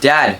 Dad,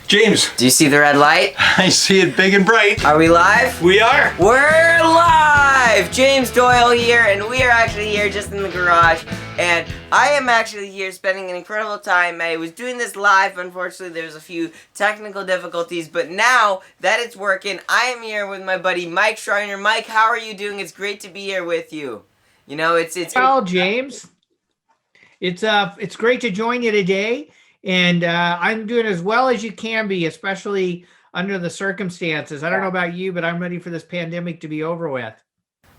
James, do you see the red light? I see it big and bright. Are we live? We are. We're live! James Doyle here, and we are actually here just in the garage. And I am actually here spending an incredible time. I was doing this live. Unfortunately, there was a few technical difficulties, but now that it's working, I am here with my buddy Mike Schreiner. Mike, how are you doing? It's great to be here with you. You know, it's well, James. It's great to join you today, and I'm doing as well as you can be, especially under the circumstances. I don't know about you, but I'm ready for this pandemic to be over with.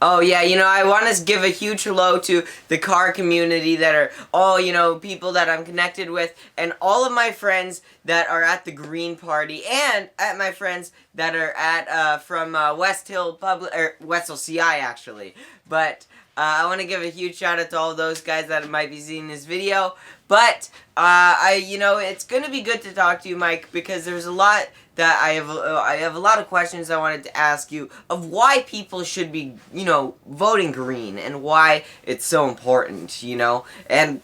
Oh yeah, you know, I want to give a huge hello to the car community that are all, you know, people that I'm connected with, and all of my friends that are at the Green Party, and at my friends that are at from West Hill Public, or West Hill CI actually. But I want to give a huge shout out to all those guys that might be seeing this video. But you know, it's gonna be good to talk to you, Mike, because there's a lot that I have a lot of questions I wanted to ask you of why people should be, you know, voting green and why it's so important, you know, and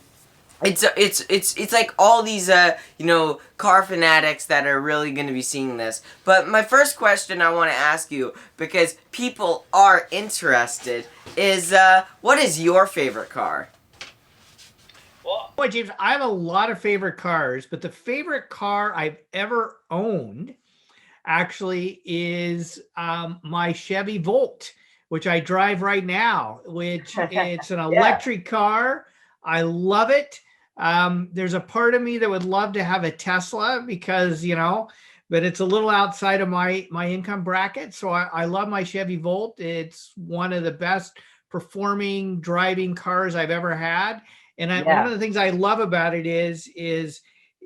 it's like all these you know, car fanatics that are really going to be seeing this. But my first question I want to ask you, because people are interested, is what is your favorite car? Well, boy, James, I have a lot of favorite cars, but the favorite car I've ever owned actually is my Chevy Volt, which I drive right now, which it's an electric car. I love it. There's a part of me that would love to have a Tesla because, you know, but it's a little outside of my income bracket. So I love my Chevy Volt. It's one of the best performing driving cars I've ever had. And one of the things I love about it is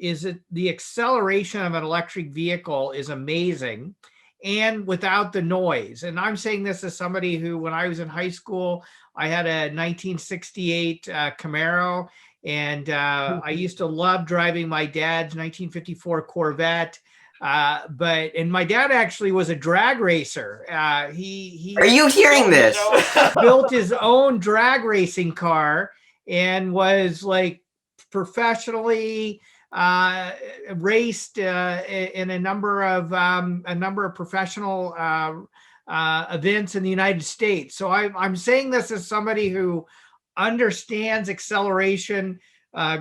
that the acceleration of an electric vehicle is amazing and without the noise. And I'm saying this as somebody who, when I was in high school, I had a 1968 Camaro, and I used to love driving my dad's 1954 Corvette. And my dad actually was a drag racer. He Are you hearing this? built his own drag racing car and was like professionally raced in a number of professional events in the United States. So I'm saying this as somebody who understands acceleration,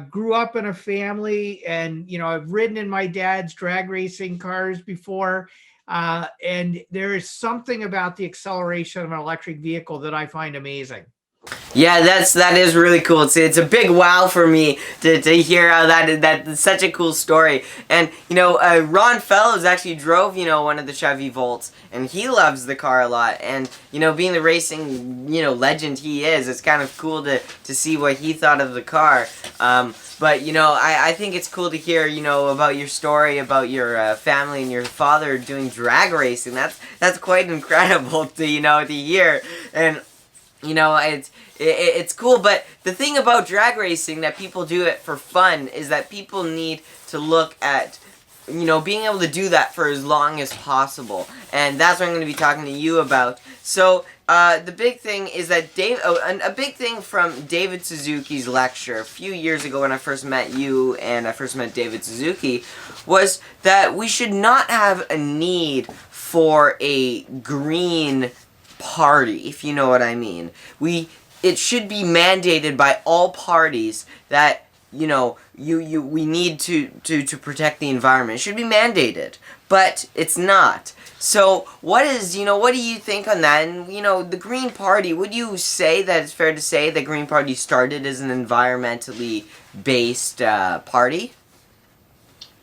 grew up in a family, and, you know, I've ridden in my dad's drag racing cars before. And there is something about the acceleration of an electric vehicle that I find amazing. Yeah, that is really cool. It's a big wow for me to hear how that's such a cool story. And you know, Ron Fellows actually drove, you know, one of the Chevy Volts, and he loves the car a lot. And you know, being the racing, you know, legend he is, it's kind of cool to see what he thought of the car. But you know, I think it's cool to hear, you know, about your story, about your family and your father doing drag racing. That's quite incredible to, you know, to hear. And you know, it's cool, but the thing about drag racing, that people do it for fun, is that people need to look at, you know, being able to do that for as long as possible, and that's what I'm going to be talking to you about. So, the big thing is that a big thing from David Suzuki's lecture a few years ago when I first met you and I first met David Suzuki, was that we should not have a need for a green party, if you know what I mean. It should be mandated by all parties that, you know, we need to protect the environment. It should be mandated, but it's not. So what do you think on that? And you know, the Green Party, would you say that it's fair to say the Green Party started as an environmentally based party?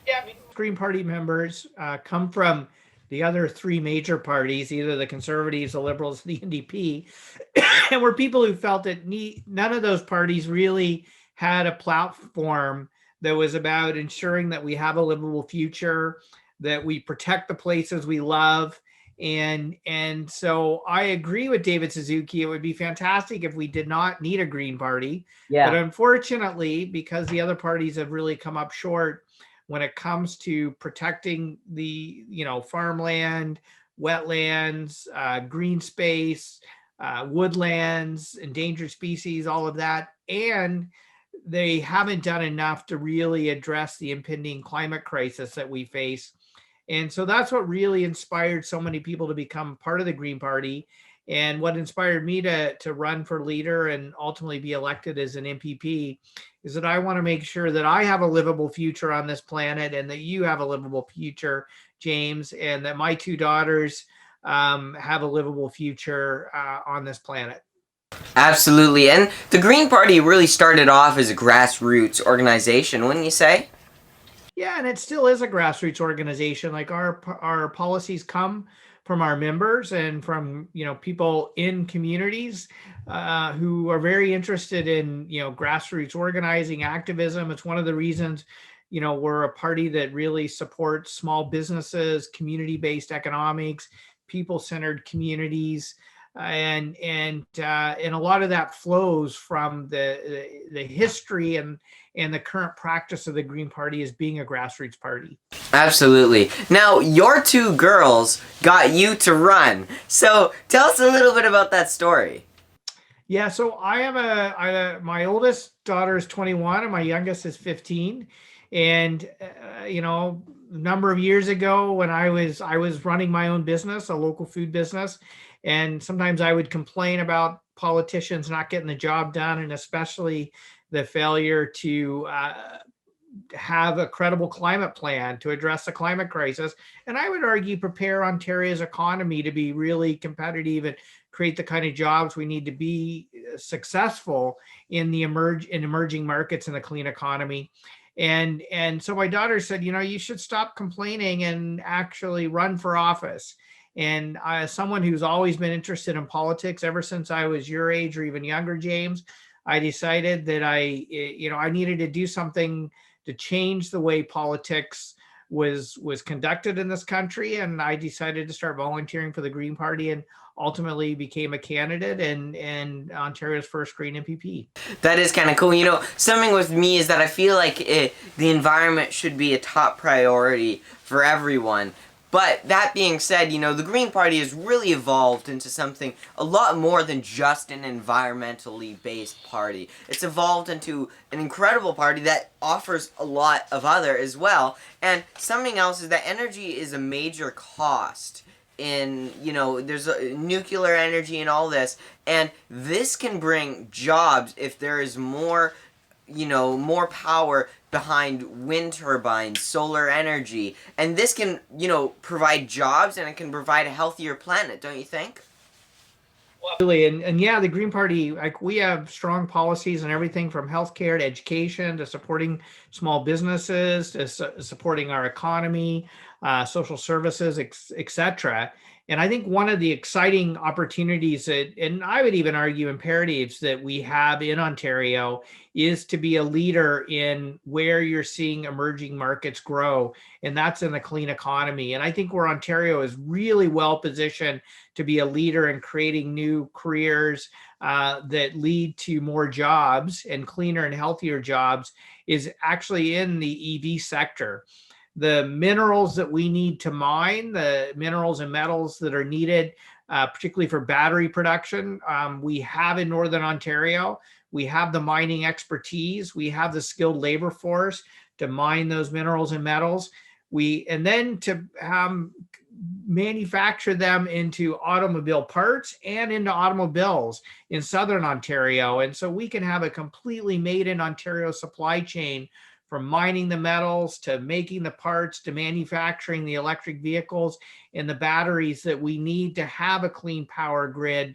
Yeah, I mean, Green Party members come from the other three major parties, either the Conservatives, the Liberals, the NDP, and were people who felt that none of those parties really had a platform that was about ensuring that we have a livable future, that we protect the places we love. And so I agree with David Suzuki. It would be fantastic if we did not need a Green Party. Yeah. But unfortunately, because the other parties have really come up short when it comes to protecting the, you know, farmland, wetlands, green space, woodlands, endangered species, all of that, and they haven't done enough to really address the impending climate crisis that we face. And so that's what really inspired so many people to become part of the Green Party. And what inspired me to run for leader and ultimately be elected as an MPP is that I want to make sure that I have a livable future on this planet and that you have a livable future, James, and that my two daughters have a livable future on this planet. Absolutely. And the Green Party really started off as a grassroots organization, wouldn't you say? Yeah, and it still is a grassroots organization. Like our policies come from our members and from people in communities who are very interested in grassroots organizing, activism. It's one of the reasons we're a party that really supports small businesses, community-based economics, people-centered communities. And a lot of that flows from the history and the current practice of the Green Party as being a grassroots party. Absolutely. Now, your two girls got you to run. So tell us a little bit about that story. Yeah, so I have my oldest daughter is 21 and my youngest is 15. And a number of years ago when I was running my own business, a local food business, and sometimes I would complain about politicians not getting the job done, and especially the failure to have a credible climate plan to address the climate crisis. And I would argue prepare Ontario's economy to be really competitive and create the kind of jobs we need to be successful in the emerging markets in the clean economy. And so my daughter said, you should stop complaining and actually run for office. And as someone who's always been interested in politics ever since I was your age or even younger, James, I decided that I needed to do something to change the way politics was conducted in this country. And I decided to start volunteering for the Green Party and ultimately became a candidate and Ontario's first Green MPP. That is kind of cool. Something with me is that I feel like the environment should be a top priority for everyone. But that being said, the Green Party has really evolved into something a lot more than just an environmentally based party. It's evolved into an incredible party that offers a lot of other as well. And something else is that energy is a major cost in, there's nuclear energy and all this. And this can bring jobs if there is more power behind wind turbines, solar energy, and this can, provide jobs and it can provide a healthier planet, don't you think? And yeah, the Green Party, like we have strong policies on everything from healthcare to education to supporting small businesses to supporting our economy, social services, etc. And I think one of the exciting opportunities and I would even argue imperatives that we have in Ontario is to be a leader in where you're seeing emerging markets grow, and that's in the clean economy. And I think where Ontario is really well positioned to be a leader in creating new careers that lead to more jobs and cleaner and healthier jobs is actually in the EV sector. The minerals that we need to mine, the minerals and metals that are needed, particularly for battery production, we have in Northern Ontario. We have the mining expertise. We have the skilled labor force to mine those minerals and metals. And then to manufacture them into automobile parts and into automobiles in Southern Ontario. And so we can have a completely made in Ontario supply chain from mining the metals to making the parts to manufacturing the electric vehicles and the batteries that we need to have a clean power grid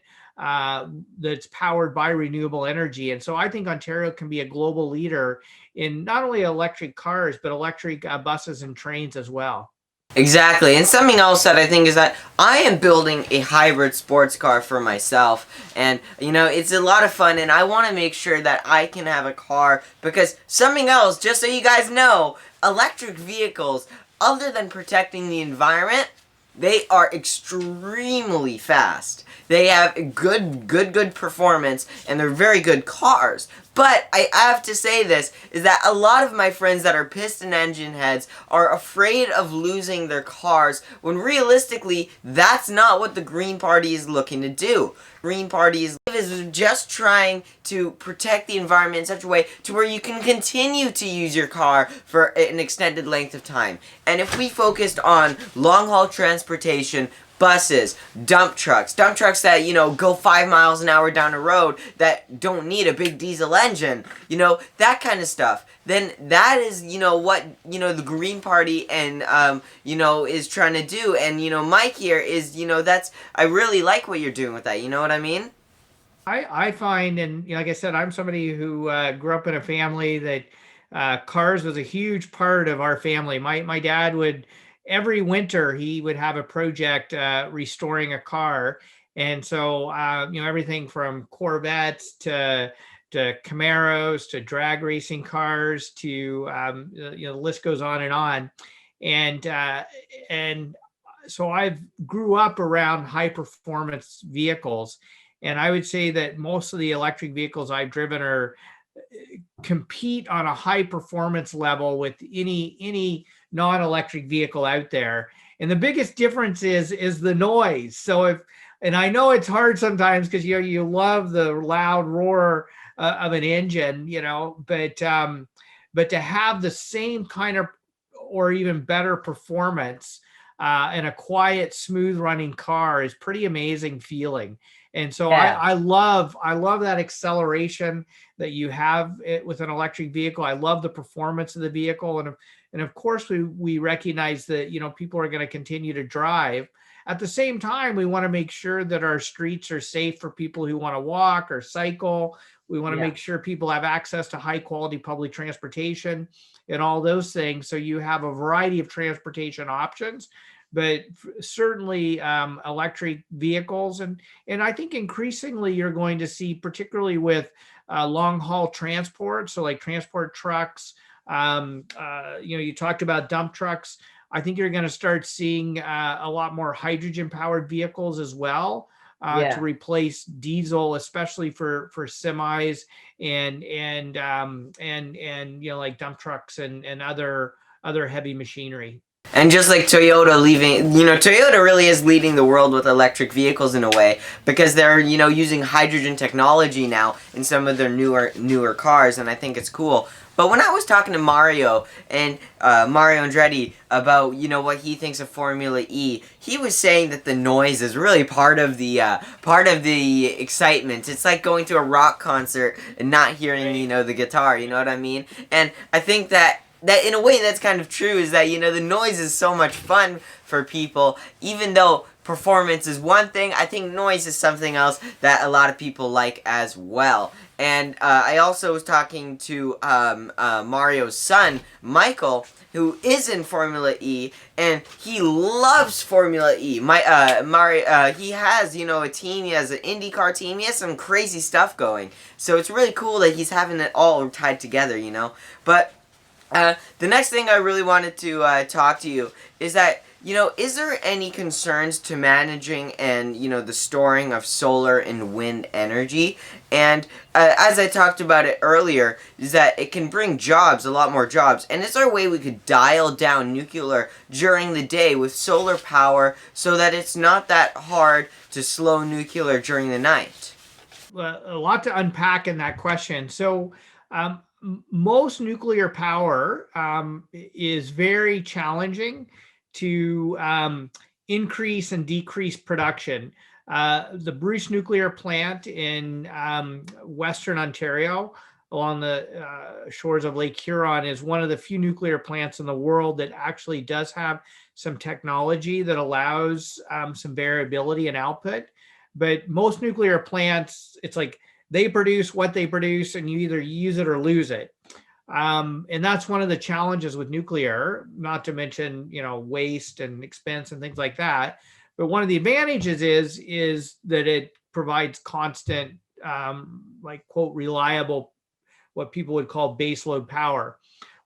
that's powered by renewable energy. And so I think Ontario can be a global leader in not only electric cars, but electric buses and trains as well. Exactly, and something else that I think is that I am building a hybrid sports car for myself, and it's a lot of fun, and I want to make sure that I can have a car, because something else, just so you guys know, electric vehicles, other than protecting the environment, they are extremely fast. They have good performance, and they're very good cars. But I have to say this, is that a lot of my friends that are piston engine heads are afraid of losing their cars, when realistically, that's not what the Green Party is looking to do. Green Party is is just trying to protect the environment in such a way to where you can continue to use your car for an extended length of time. And if we focused on long-haul transportation, buses, dump trucks that, go 5 miles an hour down a road that don't need a big diesel engine, that kind of stuff, then that is, what, the Green Party and, is trying to do. And, Mike here is, I really like what you're doing with that. You know what I mean? I find, and like I said, I'm somebody who grew up in a family that cars was a huge part of our family. My dad would, every winter, he would have a project restoring a car. And so, everything from Corvettes to Camaros to drag racing cars to, the list goes on and on. And so I've grew up around high performance vehicles. And I would say that most of the electric vehicles I've driven are compete on a high performance level with any non-electric vehicle out there. And the biggest difference is the noise. So and I know it's hard sometimes because you love the loud roar of an engine, but to have the same kind of or even better performance in a quiet, smooth running car is pretty amazing feeling. And so Yeah. I love that acceleration that you have with an electric vehicle. I love the performance of the vehicle. And of course, we recognize that, people are going to continue to drive. At the same time, we want to make sure that our streets are safe for people who want to walk or cycle. We want to make sure people have access to high quality public transportation and all those things. So you have a variety of transportation options, but certainly electric vehicles. And I think increasingly you're going to see, particularly with long haul transport, so like transport trucks, you talked about dump trucks. I think you're going to start seeing a lot more hydrogen powered vehicles as well to replace diesel, especially for semis and like dump trucks and other heavy machinery. And just like Toyota leaving, Toyota really is leading the world with electric vehicles in a way, because they're, using hydrogen technology now in some of their newer cars, and I think it's cool. But when I was talking to Mario Andretti about, what he thinks of Formula E, he was saying that the noise is really part of the excitement. It's like going to a rock concert and not hearing, the guitar, you know what I mean? And I think that in a way that's kind of true, is that, the noise is so much fun for people. Even though performance is one thing, I think noise is something else that a lot of people like as well. And I also was talking to Mario's son, Michael, who is in Formula E, and he loves Formula E. Mario, he has, a team, he has an IndyCar team, he has some crazy stuff going. So it's really cool that he's having it all tied together, But the next thing I really wanted to talk to you is that, is there any concerns to managing and, the storing of solar and wind energy? And as I talked about it earlier, is that it can bring jobs, a lot more jobs. And is there a way we could dial down nuclear during the day with solar power so that it's not that hard to slow nuclear during the night? Well, a lot to unpack in that question. So, most nuclear power is very challenging to increase and decrease production. The Bruce nuclear plant in Western Ontario along the shores of Lake Huron is one of the few nuclear plants in the world that actually does have some technology that allows some variability in output. But most nuclear plants, it's like they produce what they produce and you either use it or lose it. And that's one of the challenges with nuclear, not to mention, waste and expense and things like that. But one of the advantages is that it provides constant, like quote, reliable, what people would call baseload power.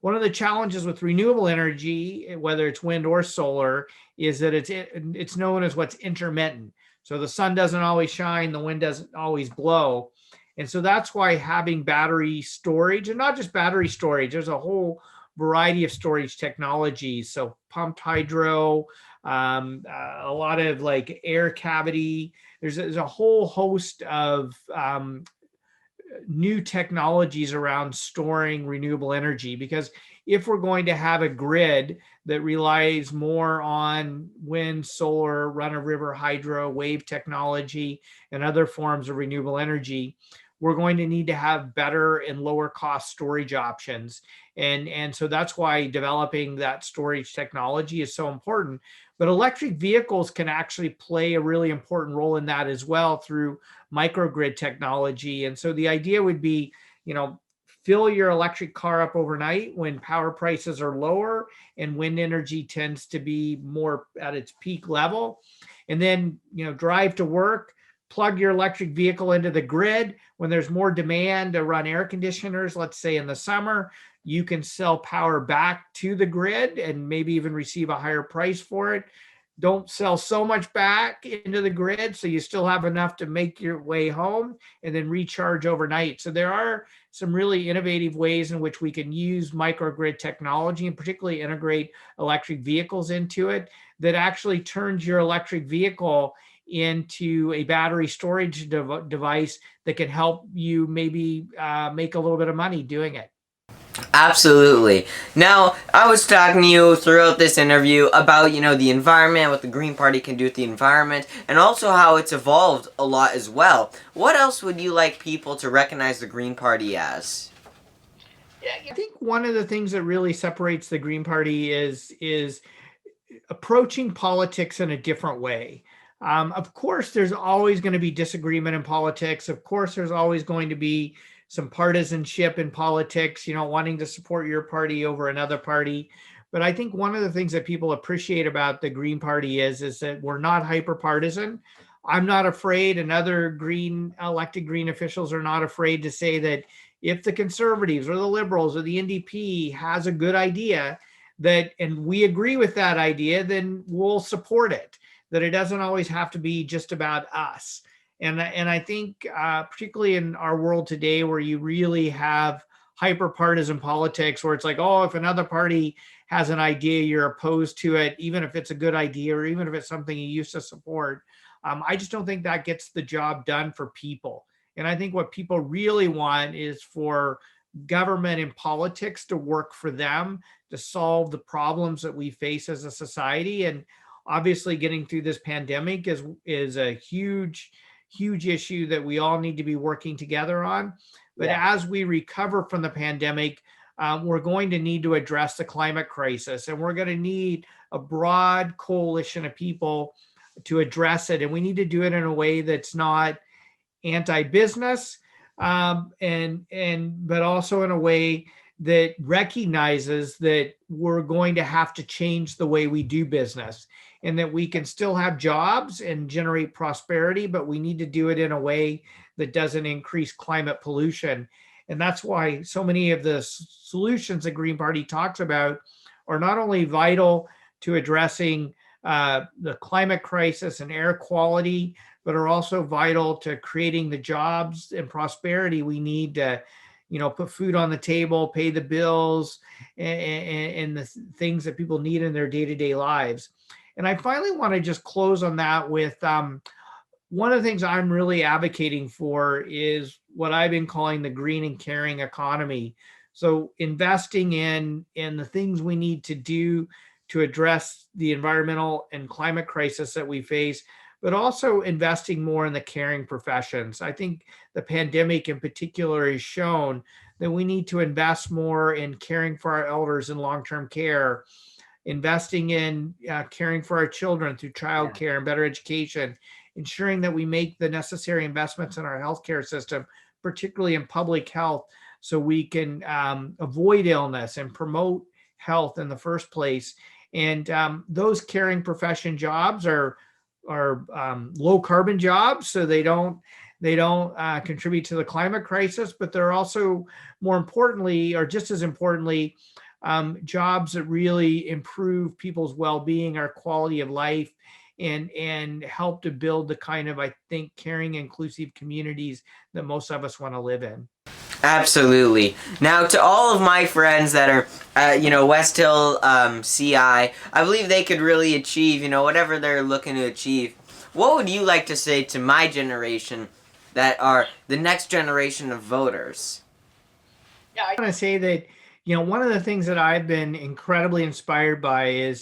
One of the challenges with renewable energy, whether it's wind or solar, is that it's known as what's intermittent. So the sun doesn't always shine, the wind doesn't always blow. And so that's why having battery storage, and not just battery storage, there's a whole variety of storage technologies. So pumped hydro, a lot of like air cavity. There's a whole host of new technologies around storing renewable energy, because if we're going to have a grid that relies more on wind, solar, run-of-river hydro, wave technology, and other forms of renewable energy, we're going to need to have better and lower cost storage options. And so that's why developing that storage technology is so important. But electric vehicles can actually play a really important role in that as well through microgrid technology. And so the idea would be, fill your electric car up overnight when power prices are lower and wind energy tends to be more at its peak level. And then, drive to work, plug your electric vehicle into the grid. When there's more demand to run air conditioners, let's say in the summer, you can sell power back to the grid and maybe even receive a higher price for it. Don't sell so much back into the grid so you still have enough to make your way home and then recharge overnight. So there are some really innovative ways in which we can use microgrid technology and particularly integrate electric vehicles into it that actually turns your electric vehicle into a battery storage device that can help you maybe make a little bit of money doing it. Absolutely. Now, I was talking to you throughout this interview about, the environment, what the Green Party can do with the environment, and also how it's evolved a lot as well. What else would you like people to recognize the Green Party as? Yeah, I think one of the things that really separates the Green Party is approaching politics in a different way. Of course, there's always going to be disagreement in politics. Of course, there's always going to be some partisanship in politics, wanting to support your party over another party. But I think one of the things that people appreciate about the Green Party is that we're not hyper partisan. I'm not afraid, and other elected Green officials are not afraid to say that if the Conservatives or the Liberals or the NDP has a good idea and we agree with that idea, then we'll support it. That it doesn't always have to be just about us. And I think particularly in our world today, where you really have hyper-partisan politics, where it's like, oh, if another party has an idea, you're opposed to it, even if it's a good idea or even if it's something you used to support. I just don't think that gets the job done for people. And I think what people really want is for government and politics to work for them, to solve the problems that we face as a society. And obviously getting through this pandemic is a huge issue that we all need to be working together on. But as we recover from the pandemic, we're going to need to address the climate crisis, and we're going to need a broad coalition of people to address it. And we need to do it in a way that's not anti-business, but also in a way that recognizes that we're going to have to change the way we do business, and that we can still have jobs and generate prosperity, but we need to do it in a way that doesn't increase climate pollution. And that's why so many of the solutions the Green Party talks about are not only vital to addressing the climate crisis and air quality, but are also vital to creating the jobs and prosperity we need to put food on the table, pay the bills, and the things that people need in their day-to-day lives. And I finally want to just close on that with one of the things I'm really advocating for is what I've been calling the green and caring economy. So investing in the things we need to do to address the environmental and climate crisis that we face, but also investing more in the caring professions. I think the pandemic in particular has shown that we need to invest more in caring for our elders in long-term care, investing in caring for our children through childcare and better education, ensuring that we make the necessary investments in our healthcare system, particularly in public health, so we can avoid illness and promote health in the first place. And those caring profession jobs are low carbon jobs, so they don't contribute to the climate crisis, but they're also more importantly, or just as importantly, jobs that really improve people's well-being, our quality of life, and help to build the kind of, I think, caring, inclusive communities that most of us want to live in. Absolutely. Now, to all of my friends that are, West Hill CI, I believe they could really achieve, whatever they're looking to achieve. What would you like to say to my generation that are the next generation of voters? Yeah, I want to say that, one of the things that I've been incredibly inspired by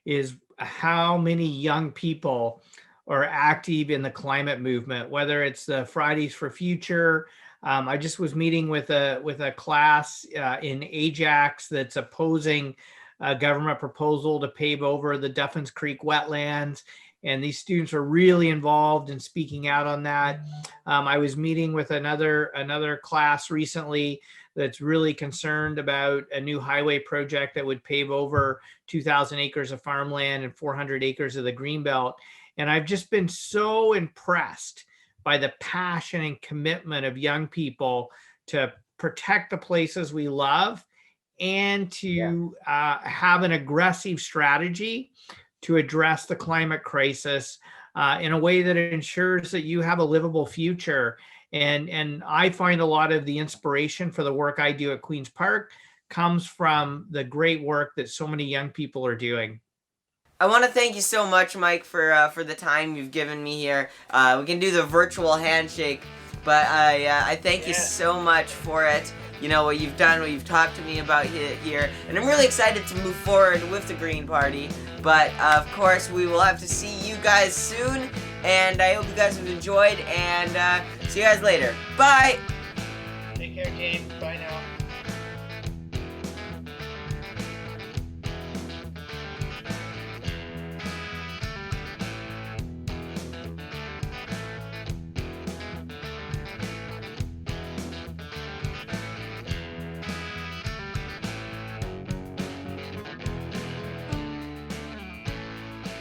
is how many young people are active in the climate movement, whether it's the Fridays for Future. I just was meeting with a class in Ajax that's opposing a government proposal to pave over the Duffins Creek wetlands. And these students are really involved in speaking out on that. I was meeting with another class recently that's really concerned about a new highway project that would pave over 2,000 acres of farmland and 400 acres of the Greenbelt. And I've just been so impressed by the passion and commitment of young people to protect the places we love and to have an aggressive strategy to address the climate crisis in a way that ensures that you have a livable future. And I find a lot of the inspiration for the work I do at Queen's Park comes from the great work that so many young people are doing. I want to thank you so much, Mike, for the time you've given me here. We can do the virtual handshake, but I thank you so much for it. What you've done, what you've talked to me about here, and I'm really excited to move forward with the Green Party. But of course, we will have to see you guys soon, and I hope you guys have enjoyed, and see you guys later. Bye! Take care, James. Bye now.